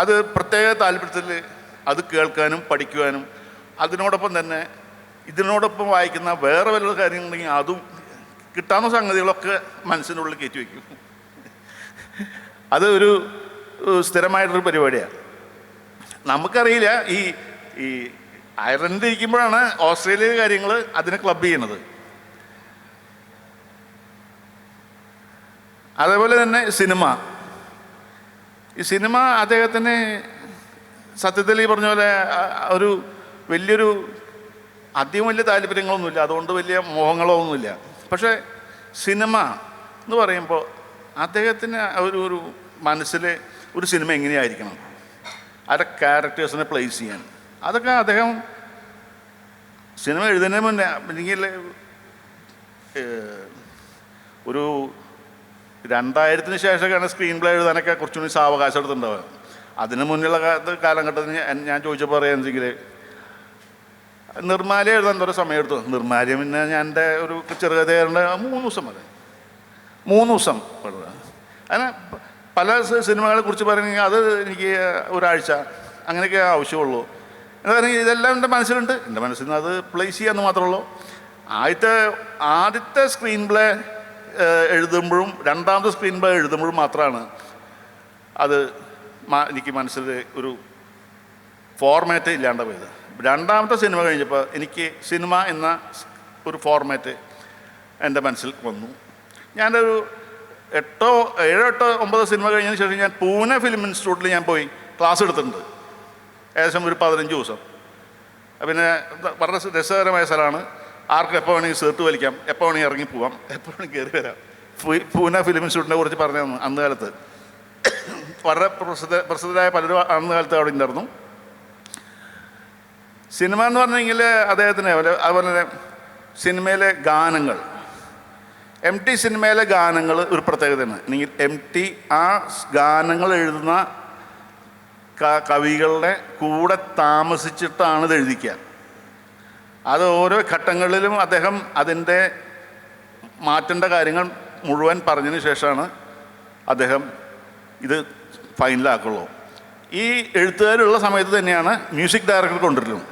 അത് പ്രത്യേക താല്പര്യത്തിൽ അത് കേൾക്കാനും പഠിക്കുവാനും അതിനോടൊപ്പം തന്നെ ഇതിനോടൊപ്പം വായിക്കുന്ന വേറെ വല്ല കാര്യങ്ങളുണ്ടെങ്കിൽ അതും കിട്ടാവുന്ന സംഗതികളൊക്കെ മനസ്സിനുള്ളിൽ കയറ്റി വയ്ക്കും. അത് ഒരു സ്ഥിരമായിട്ടൊരു പരിപാടിയാണ്. നമുക്കറിയില്ല ഈ അയർലൻഡിൽ ഇരിക്കുമ്പോഴാണ് ഓസ്ട്രേലിയയിലെ കാര്യങ്ങൾ അതിനെ ക്ലബ് ചെയ്യുന്നത്. അതേപോലെ തന്നെ ഈ സിനിമ അദ്ദേഹത്തിന് സത്യത്തിൽ ഈ പറഞ്ഞ പോലെ ഒരു വലിയൊരു അധികം വലിയ താല്പര്യങ്ങളൊന്നുമില്ല, അതുകൊണ്ട് വലിയ മോഹങ്ങളോ ഒന്നുമില്ല. പക്ഷേ സിനിമ എന്ന് പറയുമ്പോൾ അദ്ദേഹത്തിന് ഒരു മനസ്സിൽ ഒരു സിനിമ എങ്ങനെയായിരിക്കണം, അതിൻ്റെ ക്യാരക്ടേഴ്സിനെ പ്ലേസ് ചെയ്യാൻ, അതൊക്കെ അദ്ദേഹം സിനിമ എഴുതുന്നതിന് മുന്നേ അല്ലെങ്കിൽ ഒരു 2000-ന് ശേഷമൊക്കെയാണ് സ്ക്രീൻ പ്ലേ എഴുതാനൊക്കെ കുറച്ചുകൂടി സാവകാശം എടുത്തിട്ടുണ്ടാവുക. അതിന് മുന്നുള്ള കാലഘട്ടത്തിൽ ഞാൻ ചോദിച്ചപ്പോൾ പറയാമെങ്കിൽ നിർമ്മാല്യം എഴുതാൻ എന്തോരം സമയം എടുത്തു. നിർമ്മാല്യം പിന്നെ ഞാൻ എൻ്റെ ഒരു ചെറുകഥയുടെ 3 ദിവസം മതി, 3 ദിവസം എഴുതുക. അങ്ങനെ പല സിനിമകളെ കുറിച്ച് പറയുകയാണെങ്കിൽ അത് എനിക്ക് ഒരാഴ്ച അങ്ങനെയൊക്കെ ആവശ്യമുള്ളൂ. എന്താ പറയുക, ഇതെല്ലാം എൻ്റെ മനസ്സിലുണ്ട്, എൻ്റെ മനസ്സിൽ നിന്ന് അത് പ്ലേസ് ചെയ്യാമെന്ന് മാത്രമേ ഉള്ളൂ. ആദ്യത്തെ സ്ക്രീൻ പ്ലേ എഴുതുമ്പോഴും രണ്ടാമത്തെ സ്ക്രീൻ പ്ലേ എഴുതുമ്പോഴും മാത്രമാണ് അത് എനിക്ക് മനസ്സിൽ ഒരു ഫോർമാറ്റ് ഇല്ലാണ്ട് പോയത്. രണ്ടാമത്തെ സിനിമ കഴിഞ്ഞപ്പോൾ എനിക്ക് സിനിമ എന്ന ഒരു ഫോർമാറ്റ് എൻ്റെ മനസ്സിൽ വന്നു. ഞാനൊരു 7 8 9 സിനിമ കഴിഞ്ഞതിന് ശേഷം ഞാൻ പൂനെ ഫിലിം ഇൻസ്റ്റിറ്റ്യൂട്ടിൽ ഞാൻ പോയി ക്ലാസ് എടുത്തിട്ടുണ്ട്, ഏകദേശം ഒരു 15 ദിവസം. പിന്നെ വളരെ രസകരമായ സ്ഥലമാണ്. ആർക്കും എപ്പോൾ വേണമെങ്കിൽ സീർട്ട് വലിക്കാം, എപ്പോൾ വേണമെങ്കിൽ ഇറങ്ങി പോവാം, എപ്പോൾ വേണമെങ്കിൽ കയറി വരാം. പൂനെ ഫിലിം ഇൻസ്റ്റിറ്റ്യൂട്ടിനെ കുറിച്ച് പറഞ്ഞു തന്നു. അന്ന് കാലത്ത് വളരെ പ്രസിദ്ധരായ പലരും അന്ന് കാലത്ത് അവിടെ ഉണ്ടായിരുന്നു. സിനിമ എന്ന് പറഞ്ഞെങ്കിൽ അദ്ദേഹത്തിന് അതുപോലെ തന്നെ സിനിമയിലെ ഗാനങ്ങൾ, MT സിനിമയിലെ ഗാനങ്ങൾ ഒരു പ്രത്യേകതയാണ്. അല്ലെങ്കിൽ MT ആ ഗാനങ്ങൾ എഴുതുന്ന കവികളുടെ കൂടെ താമസിച്ചിട്ടാണ് ഇത് എഴുതിക്കുക. അത് ഓരോ ഘട്ടങ്ങളിലും അദ്ദേഹം അതിൻ്റെ മാറ്റേണ്ട കാര്യങ്ങൾ മുഴുവൻ പറഞ്ഞതിന് ശേഷമാണ് അദ്ദേഹം ഇത് ഫൈനലാക്കുള്ളൂ. ഈ എഴുത്തുകാരുള്ള സമയത്ത് തന്നെയാണ് മ്യൂസിക് ഡയറക്ടർ കൊണ്ടുവരുന്നത്.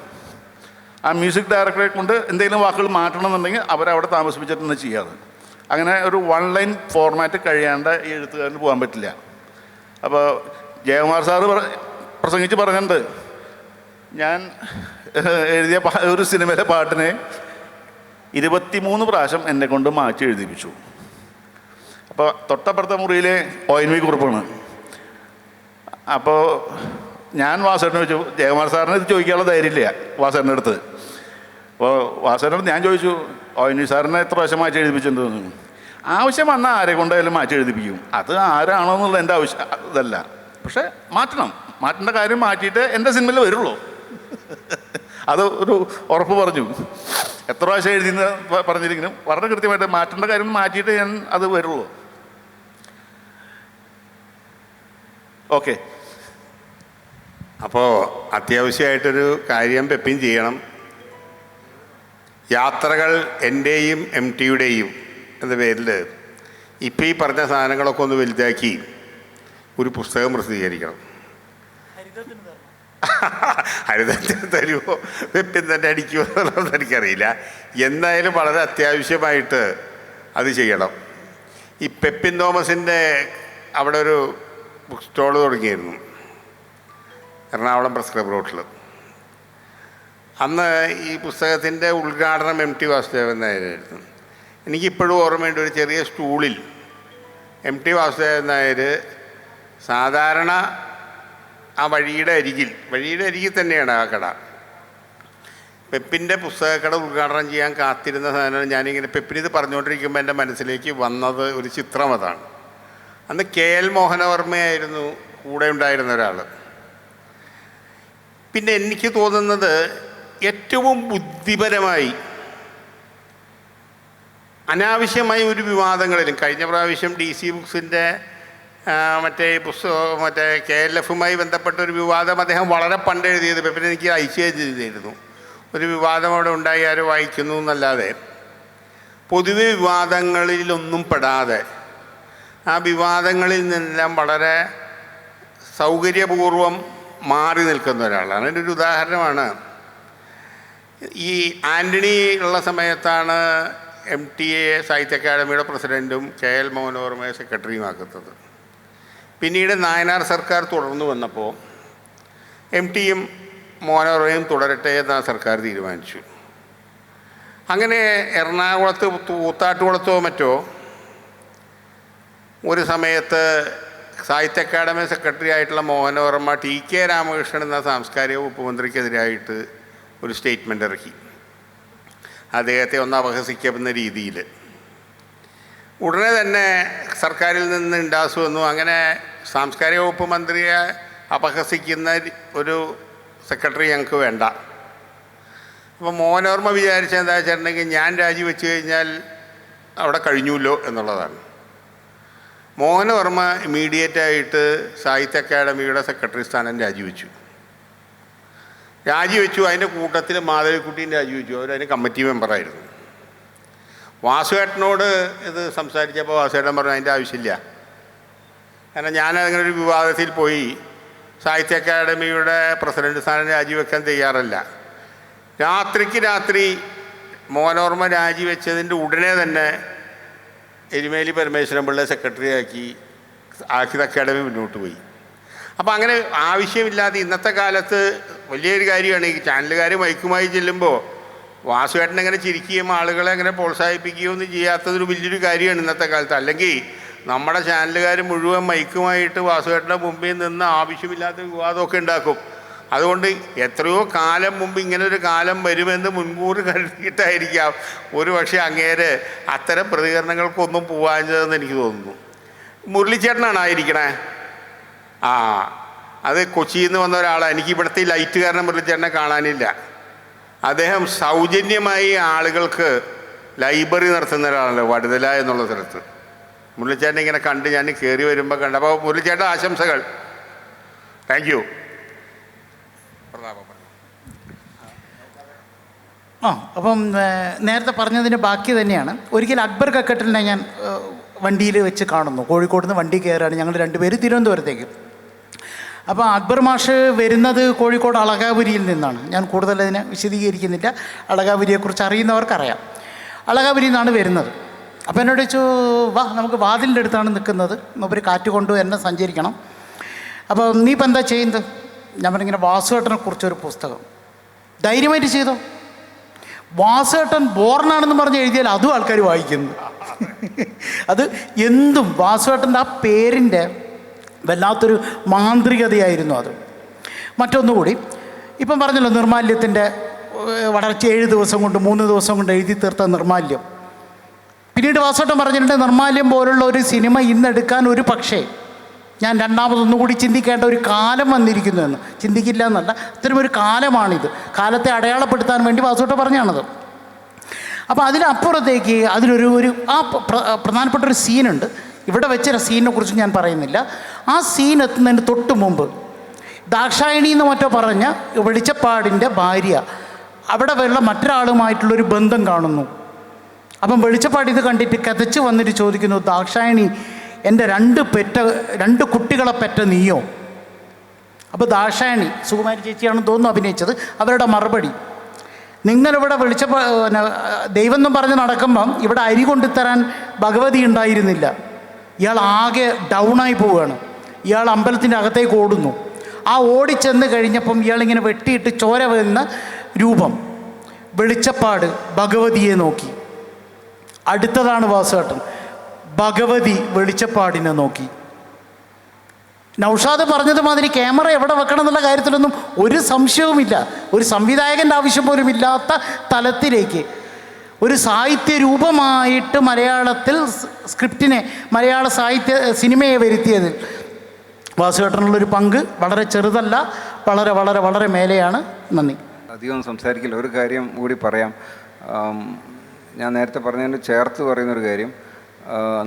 ആ മ്യൂസിക് ഡയറക്ടറെ കൊണ്ട് എന്തെങ്കിലും വാക്കുകൾ മാറ്റണമെന്നുണ്ടെങ്കിൽ അവരവിടെ താമസിപ്പിച്ചിട്ട് തന്നെ ചെയ്യാറ്. അങ്ങനെ ഒരു 1 ലൈൻ ഫോർമാറ്റ് കഴിയാണ്ട് ഈ എഴുത്തുകാരന് പോകാൻ പറ്റില്ല. അപ്പോൾ ജയകുമാർ സാറ് പ്രസംഗിച്ച് പറഞ്ഞിട്ടുണ്ട്, ഞാൻ എഴുതിയ ഒരു സിനിമയിലെ പാട്ടിനെ 23 പ്രാവശ്യം എന്നെ കൊണ്ട് മാറ്റി എഴുതിപ്പിച്ചു. അപ്പോൾ തൊട്ടപ്പുറത്തെ മുറിയിലെ ONV കുറിപ്പാണ്. അപ്പോൾ ഞാൻ വാസേട്ടനെ ചോദിച്ചു, ജയകുമാർ സാറിന് ഇത് ചോദിക്കാനുള്ള ധൈര്യമില്ല വാസേട്ടൻ്റെ അടുത്ത്. അപ്പോൾ വാസേട്ടൻ ഞാൻ ചോദിച്ചു, ONV സാറിനെ എത്ര പ്രാവശ്യം മാറ്റി എഴുതിപ്പിച്ചിട്ടുണ്ടെന്ന്. ആവശ്യം വന്നാൽ ആരെ കൊണ്ടായാലും മാറ്റി എഴുതിപ്പിക്കും. അത് ആരാണോ എന്നുള്ള എൻ്റെ ആവശ്യം ഇതല്ല, പക്ഷേ മാറ്റേണ്ട കാര്യം മാറ്റിയിട്ട് എൻ്റെ സിനിമയിൽ വരുള്ളൂ. അത് ഒരു ഉറപ്പ് പറഞ്ഞു. എത്ര പ്രാവശ്യം എഴുതിയെന്ന് പറഞ്ഞിരിക്കുന്നു, വളരെ കൃത്യമായിട്ട് മാറ്റേണ്ട കാര്യം മാറ്റിയിട്ട് ഞാൻ അത് വരുള്ളൂ. ഓക്കെ. അപ്പോൾ അത്യാവശ്യമായിട്ടൊരു കാര്യം പെപ്പിൻ ചെയ്യണം. യാത്രകൾ എൻ്റെയും MTയുടെയും എന്ന പേരിൽ ഇപ്പം ഈ പറഞ്ഞ സാധനങ്ങളൊക്കെ ഒന്ന് വലുതാക്കി ഒരു പുസ്തകം പ്രസിദ്ധീകരിക്കണം. ഹരിതത്തിന് തരുമോ പെപ്പിൻ തന്നെ അടിക്കുമോ എന്നുള്ളത് എനിക്കറിയില്ല. എന്തായാലും വളരെ അത്യാവശ്യമായിട്ട് അത് ചെയ്യണം. ഈ പെപ്പിൻ തോമസിൻ്റെ അവിടെ ഒരു ബുക്ക് സ്റ്റോൾ തുടങ്ങിയിരുന്നു എറണാകുളം പ്രസ് ക്ലബ് റോട്ടിൽ. അന്ന് ഈ പുസ്തകത്തിൻ്റെ ഉദ്ഘാടനം MT വാസുദേവൻ നായരായിരുന്നു. എനിക്കിപ്പോഴും ഓർമ്മയുണ്ട്, ഒരു ചെറിയ സ്റ്റൂളിൽ MT വാസുദേവൻ നായർ സാധാരണ ആ വഴിയുടെ അരികിൽ തന്നെയാണ് ആ കട. പെപ്പിൻ്റെ പുസ്തകക്കട ഉദ്ഘാടനം ചെയ്യാൻ കാത്തിരുന്ന സാധനം ഞാനിങ്ങനെ പെപ്പിനിത് പറഞ്ഞുകൊണ്ടിരിക്കുമ്പോൾ എൻ്റെ മനസ്സിലേക്ക് വന്നത് ഒരു ചിത്രം അതാണ്. അന്ന് KL മോഹനവർമ്മയായിരുന്നു കൂടെ ഉണ്ടായിരുന്ന ഒരാൾ. പിന്നെ എനിക്ക് തോന്നുന്നത് ഏറ്റവും ബുദ്ധിപരമായി അനാവശ്യമായ ഒരു വിവാദങ്ങളിലും, കഴിഞ്ഞ പ്രാവശ്യം DC ബുക്സിൻ്റെ മറ്റേ KLFുമായി ബന്ധപ്പെട്ട ഒരു വിവാദം അദ്ദേഹം വളരെ പണ്ട് എഴുതിയത് പെപ്പിന് എനിക്ക് അയച്ചു ചെയ്തിരുന്നു. ഒരു വിവാദം അവിടെ ഉണ്ടായി, ആരോ വായിക്കുന്നു എന്നല്ലാതെ പൊതുവെ വിവാദങ്ങളിലൊന്നും പെടാതെ ആ വിവാദങ്ങളിൽ നിന്നെല്ലാം വളരെ സൗകര്യപൂർവം മാറി നിൽക്കുന്ന ഒരാളാണ്. അതിൻ്റെ ഒരു ഉദാഹരണമാണ്, ഈ ആൻ്റണി ഉള്ള സമയത്താണ് MTA സാഹിത്യ അക്കാദമിയുടെ പ്രസിഡൻറ്റും KL മോഹനവർമ്മയെ സെക്രട്ടറിയുമാക്കുന്നത്. പിന്നീട് നായനാർ സർക്കാർ തുടർന്നു വന്നപ്പോൾ MTയും മോഹനവർമ്മയും തുടരട്ടെ എന്ന് സർക്കാർ തീരുമാനിച്ചു. അങ്ങനെ എറണാകുളത്ത് കൂത്താട്ടുകുളത്തോ മറ്റോ ഒരു സമയത്ത് സാഹിത്യ അക്കാദമി സെക്രട്ടറി ആയിട്ടുള്ള മോഹനവർമ്മ TK രാമകൃഷ്ണൻ എന്ന സാംസ്കാരിക വകുപ്പ് മന്ത്രിക്കെതിരായിട്ട് ഒരു സ്റ്റേറ്റ്മെൻ്റ് ഇറക്കി, അദ്ദേഹത്തെ ഒന്ന് അപഹസിക്കുന്ന രീതിയിൽ. ഉടനെ തന്നെ സർക്കാരിൽ നിന്ന് ഇൻഡാസ് വന്നു. അങ്ങനെ സാംസ്കാരിക വകുപ്പ് മന്ത്രിയെ അപഹസിക്കുന്ന ഒരു സെക്രട്ടറി ഞങ്ങൾക്ക് വേണ്ട. അപ്പോൾ മോഹനവർമ്മ വിചാരിച്ചത് എന്താ വെച്ചിട്ടുണ്ടെങ്കിൽ, ഞാൻ രാജിവെച്ച് കഴിഞ്ഞാൽ അവിടെ കഴിഞ്ഞുല്ലോ എന്നുള്ളതാണ്. മോഹനവർമ്മ ഇമ്മീഡിയറ്റായിട്ട് സാഹിത്യ അക്കാദമിയുടെ സെക്രട്ടറി സ്ഥാനം രാജിവെച്ചു. അതിൻ്റെ കൂട്ടത്തിൽ മാധവിക്കുട്ടിയും രാജിവെച്ചു. അവരതിന് കമ്മിറ്റി മെമ്പറായിരുന്നു. വാസുവേട്ടനോട് ഇത് സംസാരിച്ചപ്പോൾ വാസുവേട്ടൻ പറഞ്ഞു അതിൻ്റെ ആവശ്യമില്ല, കാരണം ഞാനങ്ങനെ ഒരു വിവാദത്തിൽ പോയി സാഹിത്യ അക്കാദമിയുടെ പ്രസിഡന്റ് സ്ഥാനം രാജിവെക്കാൻ തയ്യാറല്ല. രാത്രിക്ക് രാത്രി മോഹനവർമ്മ രാജിവെച്ചതിൻ്റെ ഉടനെ തന്നെ എരുമേലി പരമേശ്വരൻ പിള്ള സെക്രട്ടറി ആക്കി അക്കാദമി മുന്നോട്ട് പോയി. അപ്പോൾ അങ്ങനെ ആവശ്യമില്ലാതെ ഇന്നത്തെ കാലത്ത് വലിയൊരു കാര്യമാണ്, ഈ ചാനലുകാർ മൈക്കുമായി ചെല്ലുമ്പോൾ വാസുവേട്ടൻ അങ്ങനെ ചിരിക്കുകയും ആളുകളെ അങ്ങനെ പ്രോത്സാഹിപ്പിക്കുകയോ ഒന്നും ചെയ്യാത്തതൊരു വലിയൊരു കാര്യമാണ് ഇന്നത്തെ കാലത്ത്. അല്ലെങ്കിൽ നമ്മുടെ ചാനലുകാർ മുഴുവൻ മൈക്കുമായിട്ട് വാസുവേട്ടൻ്റെ മുമ്പിൽ നിന്ന് ആവശ്യമില്ലാത്ത വിവാദമൊക്കെ ഉണ്ടാക്കും. അതുകൊണ്ട് എത്രയോ കാലം മുമ്പ് ഇങ്ങനൊരു കാലം വരുമെന്ന് മുൻകൂർ കരുതിയിട്ടായിരിക്കാം ഒരു പക്ഷേ അങ്ങേര് അത്തരം പ്രതികരണങ്ങൾക്കൊന്നും പോകാഞ്ഞതെന്ന് എനിക്ക് തോന്നുന്നു. മുരളിച്ചേട്ടനാണ് ആയിരിക്കണേ. അത് കൊച്ചിയിൽ നിന്ന് വന്ന ഒരാളാണ്. എനിക്ക് ഇവിടുത്തെ ലൈറ്റ് കാരണം മുരളിച്ചേട്ടനെ കാണാനില്ല. അദ്ദേഹം സൗജന്യമായി ആളുകൾക്ക് ലൈബ്രറി നടത്തുന്ന ഒരാളല്ലോ വടുതല എന്നുള്ള സ്ഥലത്ത്. മുരളിച്ചേട്ടനെ ഇങ്ങനെ കണ്ട് ഞാൻ കയറി വരുമ്പോൾ കണ്ട്. അപ്പോൾ മുരളിച്ചേട്ടൻ ആശംസകൾ. Thank you. അപ്പം നേരത്തെ പറഞ്ഞതിന് ബാക്കി തന്നെയാണ്. ഒരിക്കൽ അക്ബർ കക്കട്ടിലിനെ ഞാൻ വണ്ടിയിൽ വെച്ച് കാണുന്നു. കോഴിക്കോട് നിന്ന് വണ്ടി കയറുകയാണ് ഞങ്ങൾ രണ്ടുപേര് തിരുവനന്തപുരത്തേക്ക്. അപ്പോൾ അക്ബർ മാഷ് വരുന്നത് കോഴിക്കോട് അളകാപുരിയിൽ നിന്നാണ്. ഞാൻ കൂടുതൽ അതിനെ വിശദീകരിക്കുന്നില്ല, അളകാപുരിയെക്കുറിച്ച് അറിയുന്നവർക്കറിയാം. അളകാപുരിയിൽ നിന്നാണ് വരുന്നത്. അപ്പോൾ എന്നോട് ചോദിച്ചു, വാ നമുക്ക് വാതിലിൻ്റെ അടുത്താണ് നിൽക്കുന്നത്, മൂപ്പര് കാറ്റ് കൊണ്ടു എന്നെ സഞ്ചരിക്കണം. അപ്പോൾ നീ ഇപ്പം എന്താ ചെയ്യുന്നത്? ഞാൻ പറഞ്ഞിങ്ങനെ വാസുവേട്ടനെ കുറിച്ചൊരു പുസ്തകം. ധൈര്യമായിട്ട് ചെയ്തോ, വാസുവേട്ടൻ ബോർണാണെന്ന് പറഞ്ഞ് എഴുതിയാൽ അതും ആൾക്കാർ വായിക്കുന്നു. അത് എന്തും വാസുവേട്ടൻ്റെ ആ പേരിൻ്റെ വല്ലാത്തൊരു മാന്ത്രികതയായിരുന്നു അത്. മറ്റൊന്നുകൂടി, ഇപ്പം പറഞ്ഞല്ലോ നിർമാല്യത്തിൻ്റെ വളർച്ച 7 ദിവസം കൊണ്ട് 3 ദിവസം കൊണ്ട് എഴുതി തീർത്ത നിർമാല്യം. പിന്നീട് വാസുവേട്ടൻ പറഞ്ഞിട്ടുണ്ട്, നിർമാല്യം പോലുള്ള ഒരു സിനിമ ഇന്നെടുക്കാൻ ഒരു പക്ഷേ ഞാൻ രണ്ടാമതൊന്നുകൂടി ചിന്തിക്കേണ്ട ഒരു കാലം വന്നിരിക്കുന്നു എന്ന്. ചിന്തിക്കില്ല എന്നല്ല, അത്തരമൊരു കാലമാണിത്. കാലത്തെ അടയാളപ്പെടുത്താൻ വേണ്ടി വാസുവേട്ടൻ പറഞ്ഞാണത്. അപ്പോൾ അതിനപ്പുറത്തേക്ക് അതിലൊരു പ്രധാനപ്പെട്ട ഒരു സീനുണ്ട്. ഇവിടെ വെച്ച സീനിനെ കുറിച്ച് ഞാൻ പറയുന്നില്ല. ആ സീൻ എത്തുന്നതിന് തൊട്ട് മുമ്പ് ദാക്ഷായണി എന്ന് മറ്റോ പറഞ്ഞ വെളിച്ചപ്പാടിൻ്റെ ഭാര്യ അവിടെ ഉള്ള മറ്റൊരാളുമായിട്ടുള്ളൊരു ബന്ധം കാണുന്നു. അപ്പം വെളിച്ചപ്പാട് ഇത് കണ്ടിട്ട് കതച്ച് വന്നിട്ട് ചോദിക്കുന്നു, ദാക്ഷായണി, എൻ്റെ 2 കുട്ടികളെ പെറ്റ നീയോ? അപ്പോൾ ദാക്ഷായണി, സുകുമാരി ചേച്ചിയാണെന്ന് തോന്നുന്നു അഭിനയിച്ചത്, അവരുടെ മറുപടി, നിങ്ങളിവിടെ ദൈവം എന്നും പറഞ്ഞ് നടക്കുമ്പം ഇവിടെ അരി കൊണ്ടുതരാൻ ഭഗവതി ഉണ്ടായിരുന്നില്ല. ഇയാൾ ആകെ ഡൗണായി പോവുകയാണ്. ഇയാൾ അമ്പലത്തിൻ്റെ അകത്തേക്ക് ഓടുന്നു. ആ ഓടിച്ചെന്ന് കഴിഞ്ഞപ്പം ഇയാളിങ്ങനെ വെട്ടിയിട്ട് ചോര വരുന്ന രൂപം, വെളിച്ചപ്പാട് ഭഗവതിയെ നോക്കി. അടുത്തതാണ് വാസുവേട്ടൻ, ഭഗവതി വെളിച്ചപ്പാടിനെ നോക്കി. നൗഷാദ് പറഞ്ഞത് മാതിരി ക്യാമറ എവിടെ വെക്കണം എന്നുള്ള കാര്യത്തിലൊന്നും ഒരു സംശയവുമില്ല. ഒരു സംവിധായകൻ്റെ ആവശ്യം പോലും ഇല്ലാത്ത തലത്തിലേക്ക് ഒരു സാഹിത്യ രൂപമായിട്ട് മലയാളത്തിൽ സ്ക്രിപ്റ്റിനെ, മലയാള സിനിമയെ വരുത്തിയതിൽ വാസുവേട്ടനുള്ളൊരു പങ്ക് വളരെ ചെറുതല്ല, വളരെ വളരെ വളരെ മേലെയാണ്. നന്ദി. അധികം സംസാരിക്കില്ല, ഒരു കാര്യം കൂടി പറയാം. ഞാൻ നേരത്തെ പറഞ്ഞതിന് ചേർത്ത് പറയുന്നൊരു കാര്യം,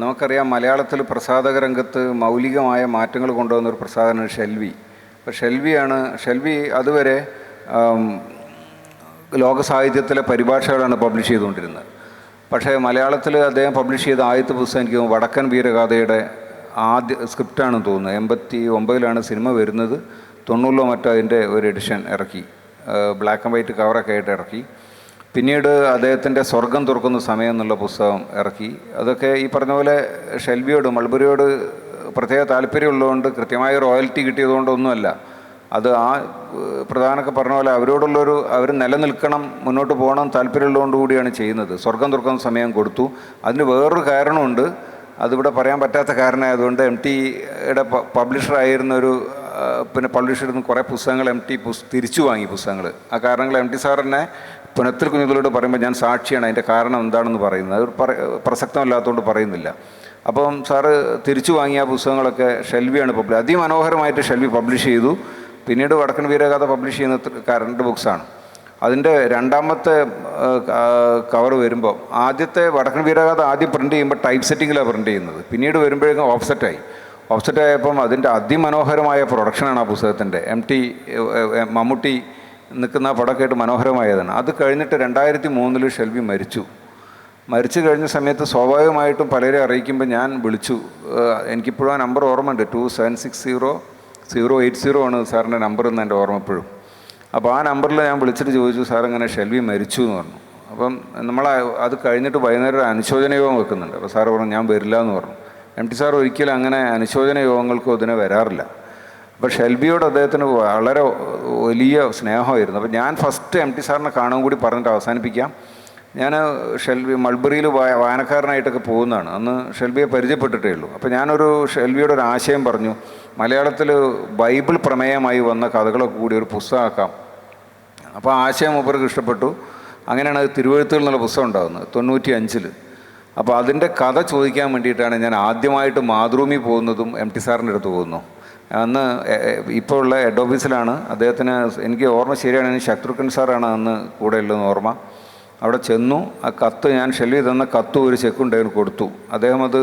നമുക്കറിയാം മലയാളത്തിൽ പ്രസാധക രംഗത്ത് മൗലികമായ മാറ്റങ്ങൾ കൊണ്ടുവന്നൊരു പ്രസാധകനാണ് ഷെൽവി. അപ്പോൾ ഷെൽവി അതുവരെ ലോക സാഹിത്യത്തിലെ പരിഭാഷകളാണ് പബ്ലിഷ് ചെയ്തുകൊണ്ടിരുന്നത്. പക്ഷേ മലയാളത്തിൽ അദ്ദേഹം പബ്ലിഷ് ചെയ്ത ആദ്യത്തെ പുസ്തകം എനിക്ക് വടക്കൻ വീരഗാഥയുടെ ആദ്യ സ്ക്രിപ്റ്റാണെന്ന് തോന്നുന്നത്. 89 സിനിമ വരുന്നത്. 90 മറ്റോ അതിൻ്റെ ഒരു എഡിഷൻ ഇറക്കി, ബ്ലാക്ക് ആൻഡ് വൈറ്റ് കവറൊക്കെ ആയിട്ട് ഇറക്കി. പിന്നീട് അദ്ദേഹത്തിൻ്റെ സ്വർഗം തുറക്കുന്ന സമയം എന്നുള്ള പുസ്തകം ഇറക്കി. അതൊക്കെ ഈ പറഞ്ഞ പോലെ ഷെൽവിയോട്, മൾബറിയോട് പ്രത്യേക താല്പര്യമുള്ളതുകൊണ്ട്, കൃത്യമായ റോയൽറ്റി കിട്ടിയതുകൊണ്ടൊന്നുമല്ല. അത് ആ പ്രധാനമൊക്കെ പറഞ്ഞ പോലെ അവർ നിലനിൽക്കണം, മുന്നോട്ട് പോകണം താല്പര്യമുള്ളതുകൊണ്ട് കൂടിയാണ് ചെയ്യുന്നത്. സ്വർഗം തുറക്കുന്ന സമയം കൊടുത്തു. അതിന് വേറൊരു കാരണമുണ്ട്, അതിവിടെ പറയാൻ പറ്റാത്ത കാരണമായതുകൊണ്ട് MTയുടെ പബ്ലിഷറായിരുന്നൊരു പബ്ലിഷറിൽ നിന്ന് കുറേ പുസ്തകങ്ങൾ MT തിരിച്ചു വാങ്ങി പുസ്തകങ്ങൾ. ആ കാരണങ്ങൾ MT സാറിനെ പുനത്തിൽ കുഞ്ഞുങ്ങളോട് പറയുമ്പോൾ ഞാൻ സാക്ഷിയാണ്, അതിൻ്റെ കാരണം എന്താണെന്ന് പറയുന്നത്. അത് പ്രസക്തമല്ലാത്തതുകൊണ്ട് പറയുന്നില്ല. അപ്പം സാറ് തിരിച്ചു വാങ്ങിയ പുസ്തകങ്ങളൊക്കെ ഷെൽവിയാണ് അതിമനോഹരമായിട്ട് ഷെൽവി പബ്ലിഷ് ചെയ്തു. പിന്നീട് വടക്കൻ വീരഗാഥ പബ്ലിഷ് ചെയ്യുന്ന കറണ്ട് ബുക്സാണ്. അതിൻ്റെ രണ്ടാമത്തെ കവർ വരുമ്പോൾ, ആദ്യത്തെ വടക്കൻ വീരഗാഥ ആദ്യം പ്രിൻ്റ് ചെയ്യുമ്പോൾ ടൈപ്പ് സെറ്റിങ്ങിലാണ് പ്രിൻ്റ് ചെയ്യുന്നത്. പിന്നീട് വരുമ്പോഴേക്കും ഓഫ്സെറ്റായപ്പം അതിൻ്റെ അതിമനോഹരമായ പ്രൊഡക്ഷനാണ് ആ പുസ്തകത്തിൻ്റെ. മമ്മൂട്ടി നിൽക്കുന്ന പടമൊക്കെ ആയിട്ട് മനോഹരമായതാണ്. അത് കഴിഞ്ഞിട്ട് 2003 ഷെൽവി മരിച്ചു കഴിഞ്ഞ സമയത്ത് സ്വാഭാവികമായിട്ടും പലരെ അറിയിക്കുമ്പോൾ ഞാൻ വിളിച്ചു. എനിക്കിപ്പോഴും ആ നമ്പർ ഓർമ്മയുണ്ട്. 276080 ആണ് സാറിൻ്റെ നമ്പർ എന്ന് എൻ്റെ ഓർമ്മ ഇപ്പോഴും. അപ്പോൾ ആ നമ്പറിൽ ഞാൻ വിളിച്ചിട്ട് ചോദിച്ചു, സാർ ഇങ്ങനെ ഷെൽവി മരിച്ചു എന്ന് പറഞ്ഞു. അപ്പം അത് കഴിഞ്ഞിട്ട് വൈകുന്നേരം അനുശോചന യോഗം വെക്കുന്നുണ്ട്. അപ്പോൾ സാറ് പറഞ്ഞു ഞാൻ വരില്ല എന്ന് പറഞ്ഞു. MT സാർ ഒരിക്കലും അങ്ങനെ അനുശോചന യോഗങ്ങൾക്കും അതിനെ വരാറില്ല. അപ്പോൾ ഷെൽവിയോട് അദ്ദേഹത്തിന് വളരെ വലിയ സ്നേഹമായിരുന്നു. അപ്പോൾ ഞാൻ ഫസ്റ്റ് MT സാറിനെ കാണാൻ കൂടി പറഞ്ഞിട്ട് അവസാനിപ്പിക്കാം. ഞാൻ മൾബറിയിൽ വായനക്കാരനായിട്ടൊക്കെ പോകുന്നതാണ്. അന്ന് ഷെൽവിയെ പരിചയപ്പെട്ടിട്ടേ ഉള്ളൂ. അപ്പോൾ ഞാനൊരു ഷെൽവിയോട് ഒരു ആശയം പറഞ്ഞു, മലയാളത്തിൽ ബൈബിൾ പ്രമേയമായി വന്ന കഥകളൊക്കെ കൂടി ഒരു പുസ്തകമാക്കാം. അപ്പോൾ ആശയം മൂപ്പർക്ക് ഇഷ്ടപ്പെട്ടു. അങ്ങനെയാണ് അത് തിരുവഴുത്തുകൾ എന്നുള്ള പുസ്തകം ഉണ്ടാകുന്നത് 95. അപ്പോൾ അതിൻ്റെ കഥ ചോദിക്കാൻ വേണ്ടിയിട്ടാണ് ഞാൻ ആദ്യമായിട്ട് മാതൃഭൂമി പോകുന്നതും MT സാറിൻ്റെ അടുത്ത് പോകുന്നു. അന്ന് ഇപ്പോൾ ഉള്ള ഹെഡ് ഓഫീസിലാണ്. അദ്ദേഹത്തിന്, എനിക്ക് ഓർമ്മ ശരിയാണെങ്കിൽ ശത്രുഘ്നൻ സാറാണ് അന്ന് കൂടെ ഉള്ളതെന്ന് ഓർമ്മ. അവിടെ ചെന്നു. ആ കത്ത്, ഞാൻ ഷെൽവി തന്ന കത്ത് ഒരു ചെക്കുണ്ടായിരുന്നു കൊടുത്തു. അദ്ദേഹം അത്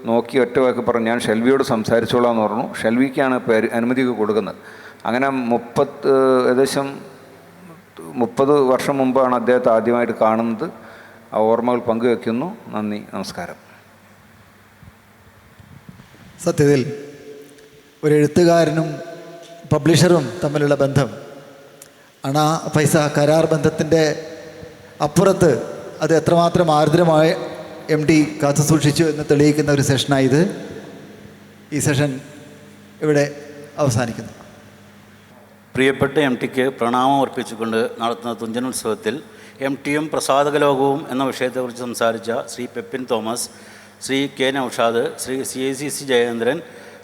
നോക്കി ഒറ്റ വാക്ക് പറഞ്ഞു, ഞാൻ ഷെൽവിയോട് സംസാരിച്ചോളാം എന്ന് പറഞ്ഞു. ഷെൽവിക്കാണ് ഇപ്പോൾ അനുമതിയൊക്കെ കൊടുക്കുന്നത്. അങ്ങനെ ഏകദേശം 30 വർഷം മുമ്പാണ് അദ്ദേഹത്തെ ആദ്യമായിട്ട് കാണുന്നത്. ആ ഓർമ്മകൾ പങ്കുവെക്കുന്നു. നന്ദി, നമസ്കാരം. സത്യത്തിൽ ഒരു എഴുത്തുകാരനും പബ്ലിഷറും തമ്മിലുള്ള ബന്ധം പൈസ കരാർ ബന്ധത്തിൻ്റെ അപ്പുറത്ത് അത് എത്രമാത്രം ആർദ്രമായി MD കാത്തു സൂക്ഷിച്ചു എന്ന് തെളിയിക്കുന്ന ഒരു സെഷനായത്. ഈ സെഷൻ ഇവിടെ അവസാനിക്കുന്നു. പ്രിയപ്പെട്ട MTക്ക് പ്രണാമം അർപ്പിച്ചുകൊണ്ട് നടത്തുന്ന തുഞ്ചനുത്സവത്തിൽ MTയും പ്രസാദകലോകവും എന്ന വിഷയത്തെക്കുറിച്ച് സംസാരിച്ച Shri Pepin Thomas, Shri K Naushad, Shri CACC Jayendran,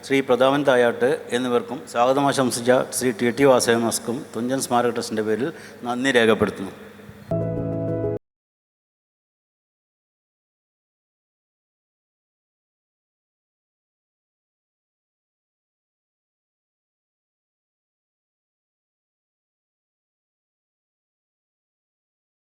Shri Prathapan Thayat എന്നിവർക്കും സ്വാഗതം ആശംസിച്ച ശ്രീ TT വാസവനസ്കും തുഞ്ചൻ സ്മാരക ട്രസ്റ്റിൻ്റെ പേരിൽ നന്ദി രേഖപ്പെടുത്തുന്നു.